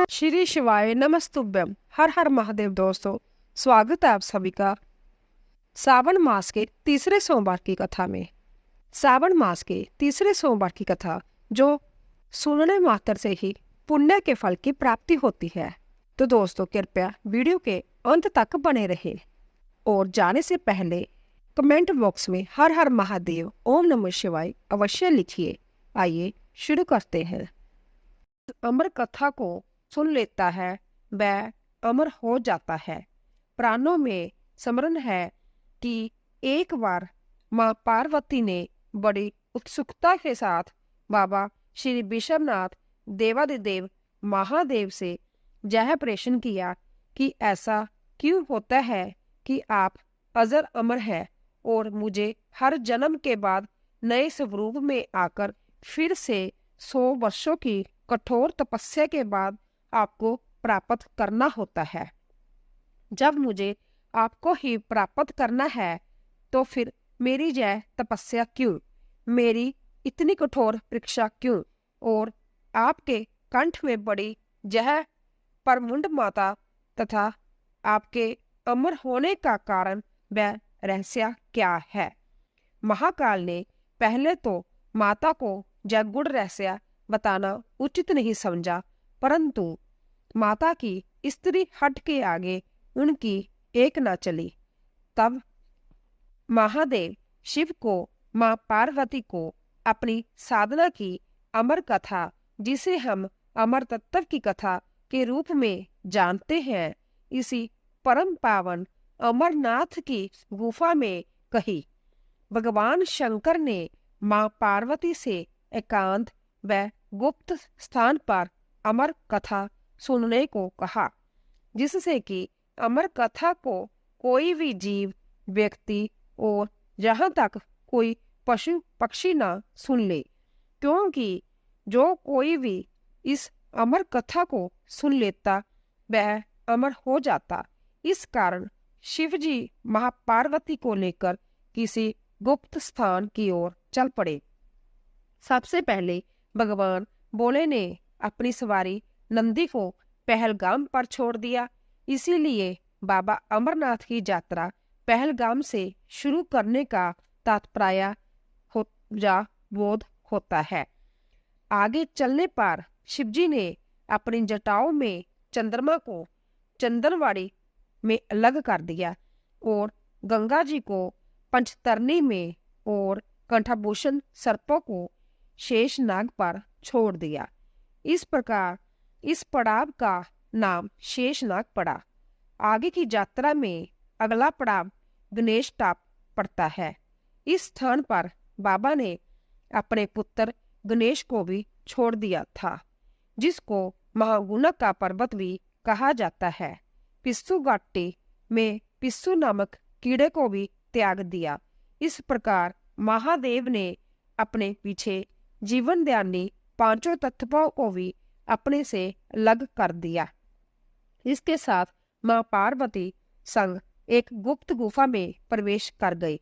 श्री शिवाय नमस्तुभ्यम। हर हर महादेव। दोस्तों, स्वागत है आप सभी का सावन मास के तीसरे सोमवार की कथा में। सावन मास के तीसरे सोमवार की कथा जो सुनने मात्र से ही पुण्य के फल की प्राप्ति होती है। तो दोस्तों, कृपया वीडियो के अंत तक बने रहे और जाने से पहले कमेंट बॉक्स में हर हर महादेव ओम नमः शिवाय अवश्य लिखिए। आइए शुरू करते हैं। अमर कथा को सुन लेता है वह अमर हो जाता है। प्राणों में स्मरण है कि एक बार माँ पार्वती ने बड़ी उत्सुकता के साथ बाबा श्री विश्वनाथ देवादिदेव महादेव से यह प्रश्न किया कि ऐसा क्यों होता है कि आप अजर अमर है और मुझे हर जन्म के बाद नए स्वरूप में आकर फिर से 100 वर्षों की कठोर तपस्या के बाद आपको प्राप्त करना होता है। जब मुझे आपको ही प्राप्त करना है तो फिर मेरी यह तपस्या क्यों, मेरी इतनी कठोर परीक्षा क्यों, और आपके कंठ में बड़ी यह परमुंड माता तथा आपके अमर होने का कारण वह रहस्य क्या है। महाकाल ने पहले तो माता को यह गुड़ रहस्य बताना उचित नहीं समझा, परंतु माता की स्त्री हट के आगे उनकी एक न चली। तब महादेव शिव को माँ पार्वती को अपनी साधना की अमर कथा, जिसे हम अमर तत्व की कथा के रूप में जानते हैं, इसी परम पावन अमरनाथ की गुफा में कही। भगवान शंकर ने माँ पार्वती से एकांत व गुप्त स्थान पर अमर कथा सुनने को कहा, जिससे कि अमर कथा को कोई भी जीव, व्यक्ति और जहां तक कोई पशु पक्षी ना सुन ले, क्योंकि जो कोई भी इस अमर कथा को सुन लेता वह अमर हो जाता। इस कारण शिव जी महापार्वती को लेकर किसी गुप्त स्थान की ओर चल पड़े। सबसे पहले भगवान भोले ने अपनी सवारी नंदी को पहलगाम पर छोड़ दिया। इसीलिए बाबा अमरनाथ की यात्रा पहलगाम से शुरू करने का तात्पर्य हो जा बोध होता है। आगे चलने पर शिवजी ने अपनी जटाओं में चंद्रमा को चंदनवाड़ी में अलग कर दिया और गंगा जी को पंचतरणी में और कंठाभूषण सर्पों को शेषनाग पर छोड़ दिया। इस प्रकार इस पड़ाव का नाम शेषनाग पड़ा। आगे की यात्रा में अगला पड़ाव गणेश टाप पड़ता है। इस स्थान पर बाबा ने अपने पुत्र गणेश को भी छोड़ दिया था, जिसको महागुना का पर्वत भी कहा जाता है। पिस्सू घाटी में पिस्सू नामक कीड़े को भी त्याग दिया। इस प्रकार महादेव ने अपने पीछे जीवन दायिनी पांचों तत्वों को भी अपने से अलग कर दिया। इसके साथ माँ पार्वती संग एक गुप्त गुफा में प्रवेश कर गई।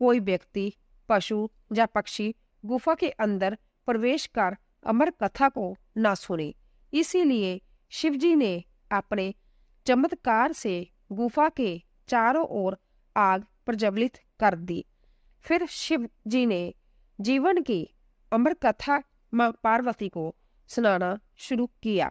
कोई व्यक्ति, पशु या पक्षी गुफा के अंदर प्रवेश कर अमर कथा को न सुने। इसीलिए शिवजी ने अपने चमत्कार से गुफा के चारों ओर आग प्रज्वलित कर दी। फिर शिव जी ने जीवन की अमर कथा माँ पार्वती को सुनाना शुरू किया।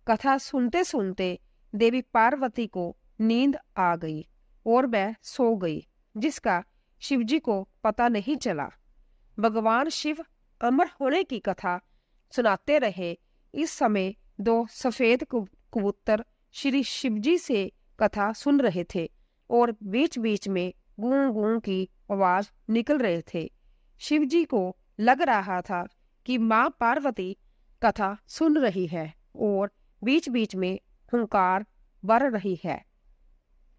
कथा सुनते सुनते देवी पार्वती को नींद आ गई और वह सो गई, जिसका शिवजी को पता नहीं चला। भगवान शिव अमर होने की कथा सुनाते रहे। इस समय 2 सफेद कबूतर श्री शिवजी से कथा सुन रहे थे और बीच बीच में गूं गूं की आवाज निकल रहे थे। शिवजी को लग रहा था कि माँ पार्वती कथा सुन रही है और बीच बीच में हुंकार बर रही है।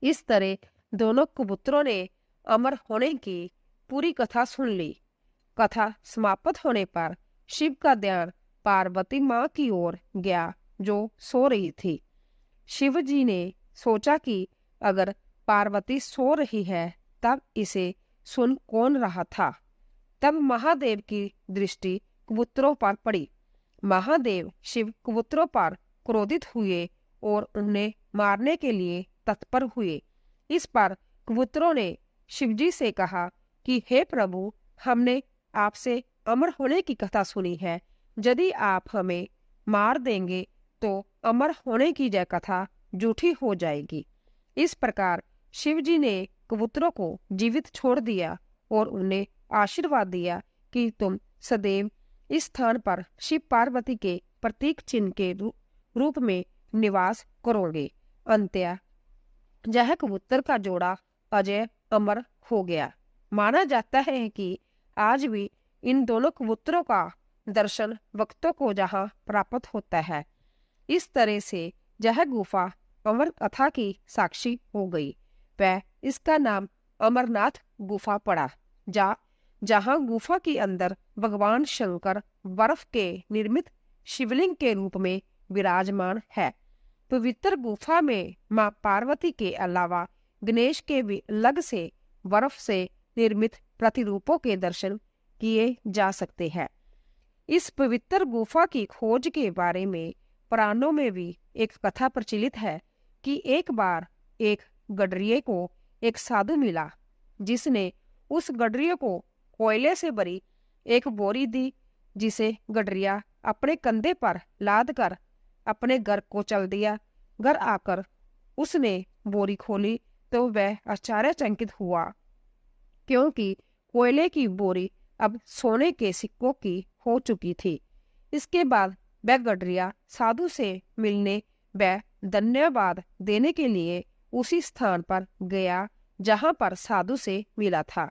इस तरह दोनों कबूतरों ने अमर होने की पूरी कथा सुन ली। कथा समाप्त होने पर शिव का ध्यान पार्वती माँ की ओर गया, जो सो रही थी। शिव जी ने सोचा कि अगर पार्वती सो रही है तब इसे सुन कौन रहा था। तब महादेव की दृष्टि कबूतरों पर पड़ी। महादेव शिव कबूतरों पर क्रोधित हुए और उन्हें मारने के लिए तत्पर हुए। इस पर कबूतरों ने शिवजी से कहा कि हे प्रभु, हमने आपसे अमर होने की कथा सुनी है। यदि आप हमें मार देंगे तो अमर होने की यह कथा झूठी हो जाएगी। इस प्रकार शिवजी ने कबूतरों को जीवित छोड़ दिया और उन्हें आशीर्वाद दिया कि तुम सदैव इस स्थान पर शिव पार्वती के प्रतीक चिन्ह के रूप में निवास करोगे। अंत्य यह कबूतर का जोड़ा अजय अमर हो गया। माना जाता है कि आज भी इन दोनों कबूतरों का दर्शन भक्तों को जहाँ प्राप्त होता है। इस तरह से यह गुफा अमर कथा की साक्षी हो गई। वह इसका नाम अमरनाथ गुफा पड़ा। जहाँ गुफा के अंदर भगवान शंकर बर्फ के निर्मित शिवलिंग के रूप में विराजमान है। पवित्र गुफा में मां पार्वती के अलावा गणेश के भी अलग से बर्फ से निर्मित प्रतिरूपों के दर्शन किए जा सकते हैं। इस पवित्र गुफा की खोज के बारे में पुराणों में भी एक कथा प्रचलित है कि एक बार एक गडरिये को एक साधु मिला, जिसने उस गडरिये को कोयले से भरी एक बोरी दी, जिसे गडरिया अपने कंधे पर लाद कर अपने घर को चल दिया। घर आकर उसने बोरी खोली तो वह आश्चर्यचकित हुआ, क्योंकि कोयले की बोरी अब सोने के सिक्कों की हो चुकी थी। इसके बाद वह गडरिया साधु से मिलने व धन्यवाद देने के लिए उसी स्थान पर गया जहां पर साधु से मिला था,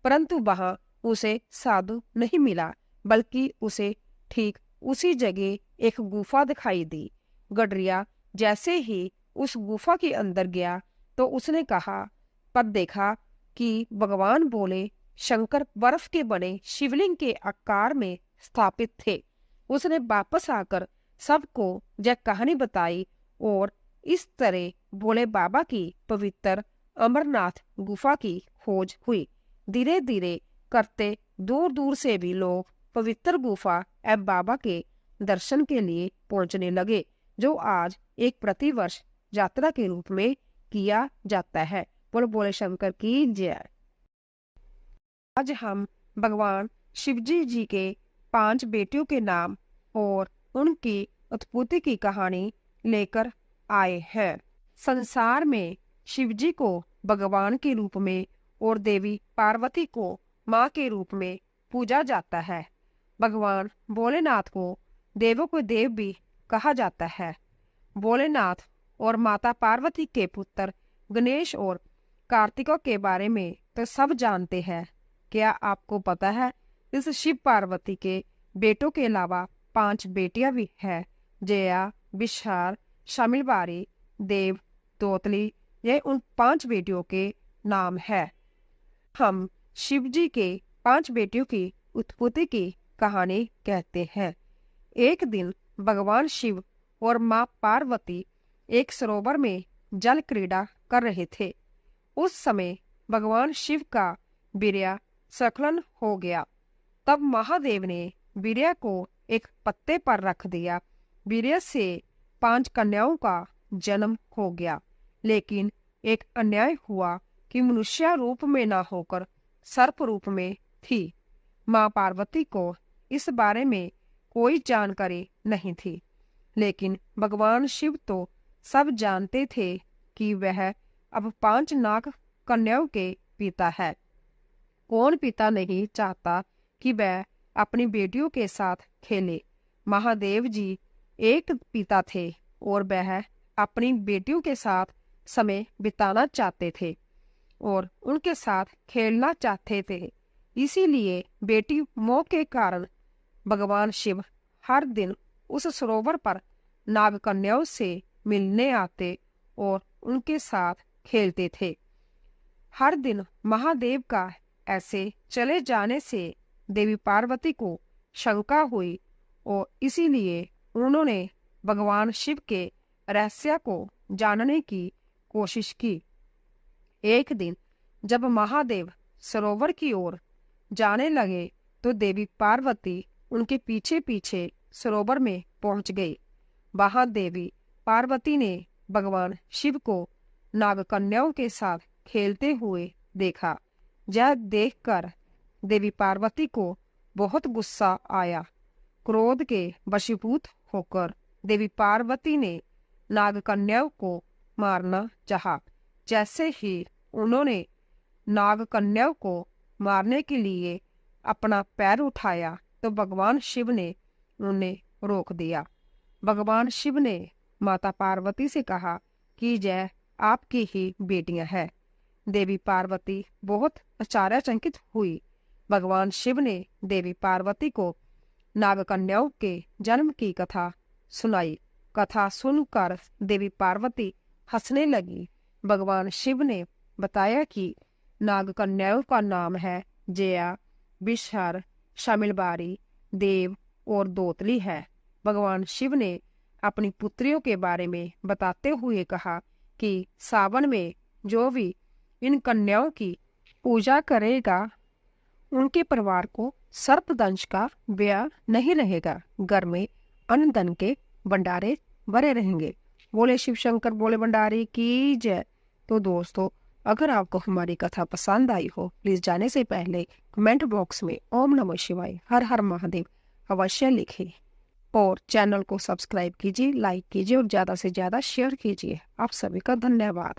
परंतु वहां उसे साधु नहीं मिला, बल्कि उसे ठीक उसी जगह एक गुफा दिखाई दी। गडरिया जैसे ही उस गुफा के अंदर गया तो उसने कहा पर देखा कि भगवान बोले शंकर बर्फ के बने शिवलिंग के आकार में स्थापित थे। उसने वापस आकर सबको यह कहानी बताई और इस तरह भोले बाबा की पवित्र अमरनाथ गुफा की खोज हुई। धीरे धीरे करते दूर दूर से भी लोग पवित्र गुफा एवं बाबा के दर्शन के लिए पहुंचने लगे, जो आज एक प्रतिवर्ष यात्रा के रूप में किया जाता है। बोल बोले शंकर की जय। आज हम भगवान शिवजी जी के 5 बेटियों के नाम और उनकी उत्पत्ति की कहानी लेकर आए हैं। संसार में शिवजी को भगवान के रूप में और देवी पार्वती को माँ के रूप में पूजा जाता है। भगवान भोलेनाथ को देवों को देव भी कहा जाता है। भोलेनाथ और माता पार्वती के पुत्र गणेश और कार्तिकों के बारे में तो सब जानते हैं। क्या आपको पता है इस शिव पार्वती के बेटों के अलावा 5 बेटियां भी हैं? जया, विशाल, शामिलबारी, देव, तोतली, ये उन 5 बेटियों के नाम है। हम शिव जी के 5 बेटियों की उत्पत्ति की कहानी कहते हैं। एक दिन भगवान शिव और माँ पार्वती एक सरोवर में जल क्रीड़ा कर रहे थे। उस समय भगवान शिव का वीर्य स्खलन हो गया। तब महादेव ने वीर्य को एक पत्ते पर रख दिया। वीर्य से 5 कन्याओं का जन्म हो गया। लेकिन एक अन्याय हुआ कि मनुष्य रूप में न होकर सर्प रूप में थी। माँ पार्वती को इस बारे में कोई जानकारी नहीं थी, लेकिन भगवान शिव तो सब जानते थे कि वह अब 5 नाग कन्याओं के पिता है। कौन पिता नहीं चाहता कि वह अपनी बेटियों के साथ खेले। महादेव जी एक पिता थे और वह अपनी बेटियों के साथ समय बिताना चाहते थे और उनके साथ खेलना चाहते थे। इसीलिए बेटी मोह के कारण भगवान शिव हर दिन उस सरोवर पर नाग कन्याओं से मिलने आते और उनके साथ खेलते थे। हर दिन महादेव का ऐसे चले जाने से देवी पार्वती को शंका हुई और इसीलिए उन्होंने भगवान शिव के रहस्य को जानने की कोशिश की। एक दिन जब महादेव सरोवर की ओर जाने लगे तो देवी पार्वती उनके पीछे पीछे सरोवर में पहुंच गए। वहां देवी पार्वती ने भगवान शिव को नागकन्याओं के साथ खेलते हुए देखा। यह देखकर देवी पार्वती को बहुत गुस्सा आया। क्रोध के वशीभूत होकर देवी पार्वती ने नागकन्याओं को मारना चाहा। जैसे ही उन्होंने नागकन्याओं को मारने के लिए अपना पैर उठाया तो भगवान शिव ने उन्हें रोक दिया। भगवान शिव ने माता पार्वती से कहा कि यह आपकी ही बेटियां हैं। देवी पार्वती बहुत आश्चर्यचकित हुई। भगवान शिव ने देवी पार्वती को नागकन्याओं के जन्म की कथा सुनाई। कथा सुनकर देवी पार्वती हंसने लगी। भगवान शिव ने बताया कि नागकन्याओं का नाम है जया, बिशहर, शामिलबारी, देव और दोतली है। भगवान शिव ने अपनी पुत्रियों के बारे में बताते हुए कहा कि सावन में जो भी इन कन्याओं की पूजा करेगा उनके परिवार को सर्पदंश का ब्याह नहीं रहेगा। घर में अन्न धन के भंडारे भरे रहेंगे। बोले शिव शंकर बोले भंडारे की जय। तो दोस्तों, अगर आपको हमारी कथा पसंद आई हो, प्लीज जाने से पहले कमेंट बॉक्स में ओम नमः शिवाय हर हर महादेव अवश्य लिखें और चैनल को सब्सक्राइब कीजिए, लाइक कीजिए और ज़्यादा से ज़्यादा शेयर कीजिए। आप सभी का धन्यवाद।